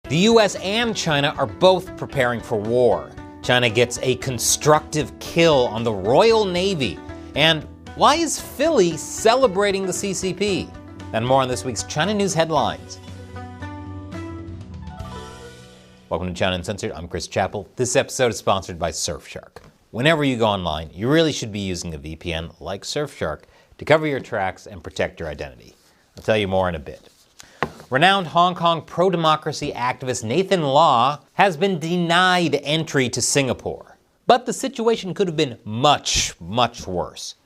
The US and China are both preparing for war. China gets a constructive kill on the Royal Navy. And why is Philly celebrating the CCP? And more on this week's China News Headlines. Welcome to China Uncensored. I'm Chris Chappell. This episode is sponsored by Surfshark. Whenever you go online, you really should be using a VPN like Surfshark to cover your tracks and protect your identity. I'll tell you more in a bit. Renowned Hong Kong pro-democracy activist Nathan Law has been denied entry to Singapore. But the situation could have been much, much worse.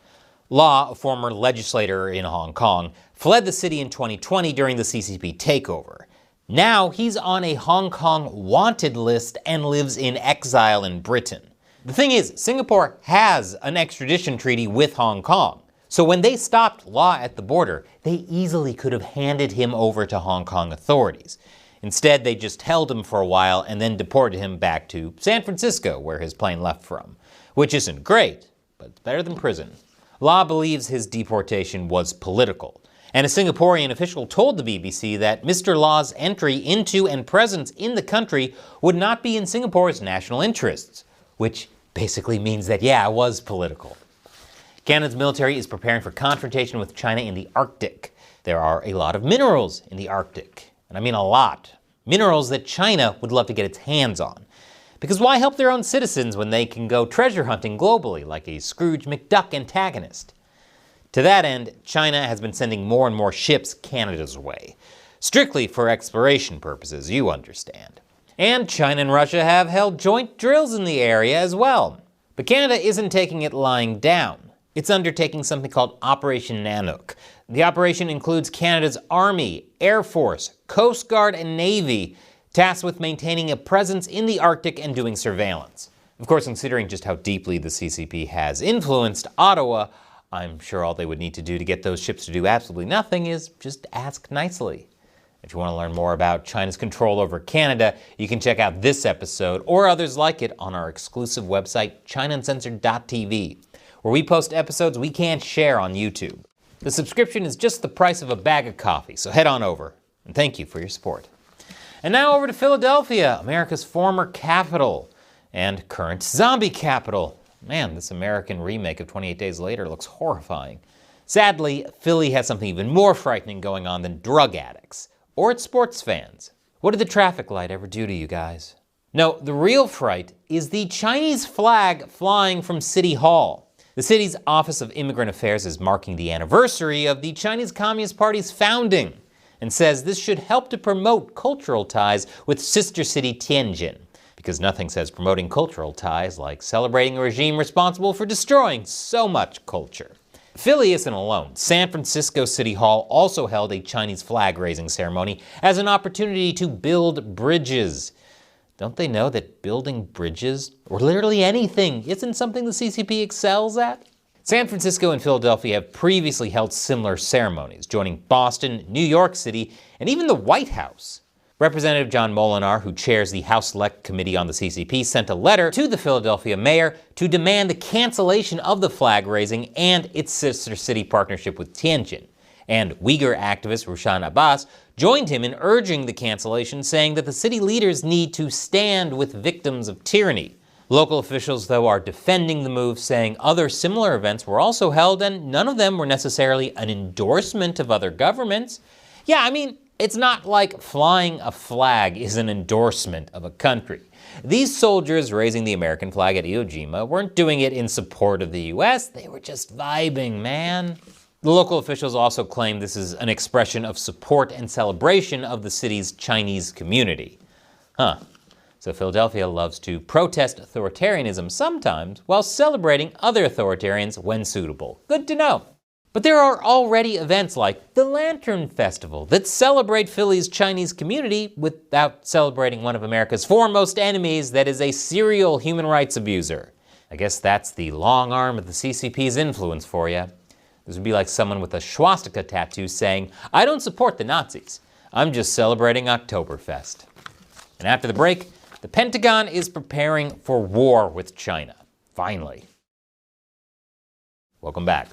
Law, a former legislator in Hong Kong, fled the city in 2020 during the CCP takeover. Now he's on a Hong Kong wanted list and lives in exile in Britain. The thing is, Singapore has an extradition treaty with Hong Kong. So when they stopped Law at the border, they easily could have handed him over to Hong Kong authorities. Instead, they just held him for a while and then deported him back to San Francisco, where his plane left from. Which isn't great, but it's better than prison. Law believes his deportation was political. And a Singaporean official told the BBC that Mr. Law's entry into and presence in the country would not be in Singapore's national interests. Which basically means that, yeah, it was political. Canada's military is preparing for confrontation with China in the Arctic. There are a lot of minerals in the Arctic, and I mean a lot. Minerals that China would love to get its hands on. Because why help their own citizens when they can go treasure hunting globally like a Scrooge McDuck antagonist? To that end, China has been sending more and more ships Canada's way. Strictly for exploration purposes, you understand. And China and Russia have held joint drills in the area as well. But Canada isn't taking it lying down. It's undertaking something called Operation Nanook. The operation includes Canada's Army, Air Force, Coast Guard, and Navy, tasked with maintaining a presence in the Arctic and doing surveillance. Of course, considering just how deeply the CCP has influenced Ottawa, I'm sure all they would need to do to get those ships to do absolutely nothing is just ask nicely. If you want to learn more about China's control over Canada, you can check out this episode or others like it on our exclusive website, ChinaUncensored.tv. where we post episodes we can't share on YouTube. The subscription is just the price of a bag of coffee, so head on over. And thank you for your support. And now over to Philadelphia, America's former capital and current zombie capital. Man, this American remake of 28 Days Later looks horrifying. Sadly, Philly has something even more frightening going on than drug addicts or its sports fans. What did the traffic light ever do to you guys? No, the real fright is the Chinese flag flying from City Hall. The city's Office of Immigrant Affairs is marking the anniversary of the Chinese Communist Party's founding and says this should help to promote cultural ties with sister city Tianjin, because nothing says promoting cultural ties like celebrating a regime responsible for destroying so much culture. Philly isn't alone. San Francisco City Hall also held a Chinese flag-raising ceremony as an opportunity to build bridges. Don't they know that building bridges, or literally anything, isn't something the CCP excels at? San Francisco and Philadelphia have previously held similar ceremonies, joining Boston, New York City, and even the White House. Representative John Molinar, who chairs the House Select Committee on the CCP, sent a letter to the Philadelphia mayor to demand the cancellation of the flag raising and its sister city partnership with Tianjin. And Uyghur activist Rushan Abbas joined him in urging the cancellation, saying that the city leaders need to stand with victims of tyranny. Local officials, though, are defending the move, saying other similar events were also held and none of them were necessarily an endorsement of other governments. Yeah, I mean, it's not like flying a flag is an endorsement of a country. These soldiers raising the American flag at Iwo Jima weren't doing it in support of the US, they were just vibing, man. The local officials also claim this is an expression of support and celebration of the city's Chinese community. So Philadelphia loves to protest authoritarianism sometimes while celebrating other authoritarians when suitable. Good to know. But there are already events like the Lantern Festival that celebrate Philly's Chinese community without celebrating one of America's foremost enemies that is a serial human rights abuser. I guess that's the long arm of the CCP's influence for you. This would be like someone with a swastika tattoo saying, "I don't support the Nazis. I'm just celebrating Oktoberfest." And after the break, the Pentagon is preparing for war with China. Finally. Welcome back.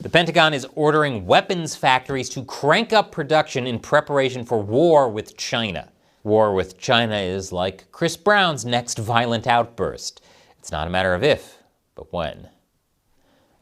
The Pentagon is ordering weapons factories to crank up production in preparation for war with China. War with China is like Chris Brown's next violent outburst. It's not a matter of if, but when.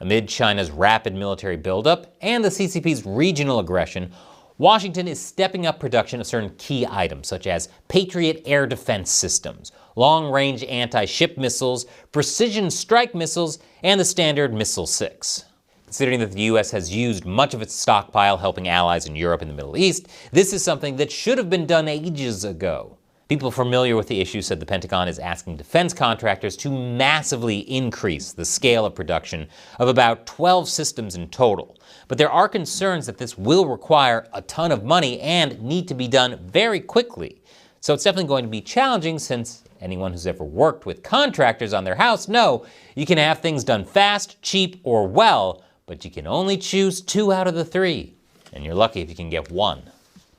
Amid China's rapid military buildup and the CCP's regional aggression, Washington is stepping up production of certain key items, such as Patriot air defense systems, long-range anti-ship missiles, precision strike missiles, and the Standard Missile-6. Considering that the U.S. has used much of its stockpile helping allies in Europe and the Middle East, this is something that should have been done ages ago. People familiar with the issue said the Pentagon is asking defense contractors to massively increase the scale of production of about 12 systems in total. But there are concerns that this will require a ton of money and need to be done very quickly. So it's definitely going to be challenging, since anyone who's ever worked with contractors on their house know you can have things done fast, cheap, or well, but you can only choose 2 out of the 3. And you're lucky if you can get 1.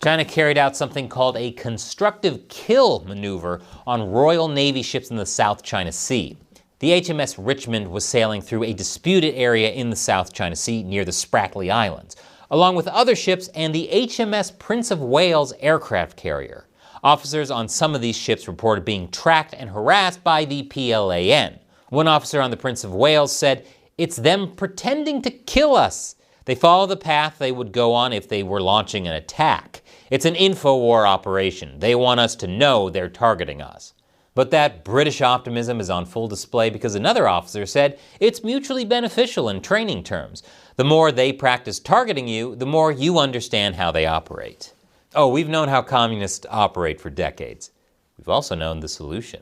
China carried out something called a constructive kill maneuver on Royal Navy ships in the South China Sea. The HMS Richmond was sailing through a disputed area in the South China Sea near the Spratly Islands, along with other ships and the HMS Prince of Wales aircraft carrier. Officers on some of these ships reported being tracked and harassed by the PLAN. One officer on the Prince of Wales said, "It's them pretending to kill us. They follow the path they would go on if they were launching an attack. It's an info-war operation. They want us to know they're targeting us." But that British optimism is on full display because another officer said it's mutually beneficial in training terms. The more they practice targeting you, the more you understand how they operate. Oh, we've known how communists operate for decades. We've also known the solution.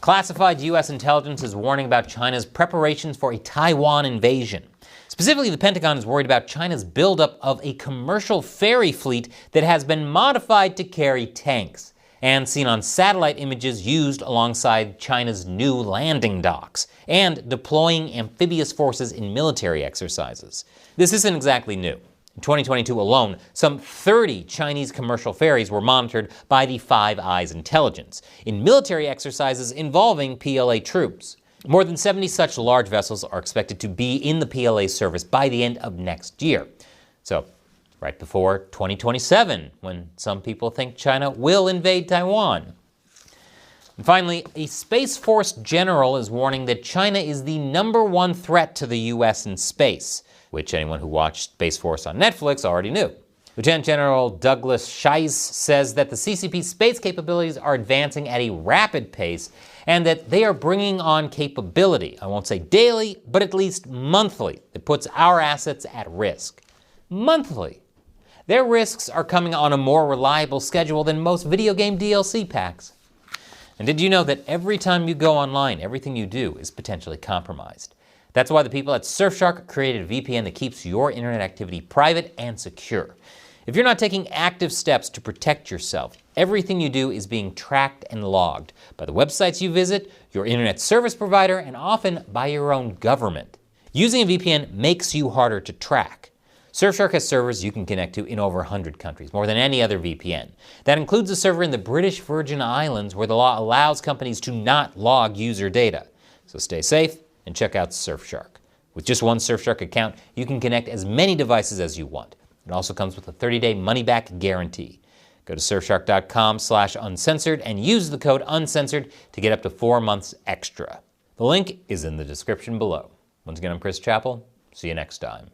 Classified U.S. intelligence is warning about China's preparations for a Taiwan invasion. Specifically, the Pentagon is worried about China's buildup of a commercial ferry fleet that has been modified to carry tanks, and seen on satellite images used alongside China's new landing docks, and deploying amphibious forces in military exercises. This isn't exactly new. In 2022 alone, some 30 Chinese commercial ferries were monitored by the Five Eyes intelligence in military exercises involving PLA troops. More than 70 such large vessels are expected to be in the PLA service by the end of next year. So, right before 2027, when some people think China will invade Taiwan. And finally, a Space Force general is warning that China is the #1 threat to the U.S. in space, which anyone who watched Space Force on Netflix already knew. Lieutenant General Douglas Scheisse says that the CCP space capabilities are advancing at a rapid pace and that they are bringing on capability, I won't say daily, but at least monthly, that puts our assets at risk. Monthly. Their risks are coming on a more reliable schedule than most video game DLC packs. And did you know that every time you go online, everything you do is potentially compromised? That's why the people at Surfshark created a VPN that keeps your internet activity private and secure. If you're not taking active steps to protect yourself, everything you do is being tracked and logged by the websites you visit, your internet service provider, and often by your own government. Using a VPN makes you harder to track. Surfshark has servers you can connect to in over 100 countries, more than any other VPN. That includes a server in the British Virgin Islands where the law allows companies to not log user data. So stay safe and check out Surfshark. With just one Surfshark account, you can connect as many devices as you want. It also comes with a 30-day money-back guarantee. Go to surfshark.com/uncensored and use the code uncensored to get up to 4 months extra. The link is in the description below. Once again, I'm Chris Chappell. See you next time.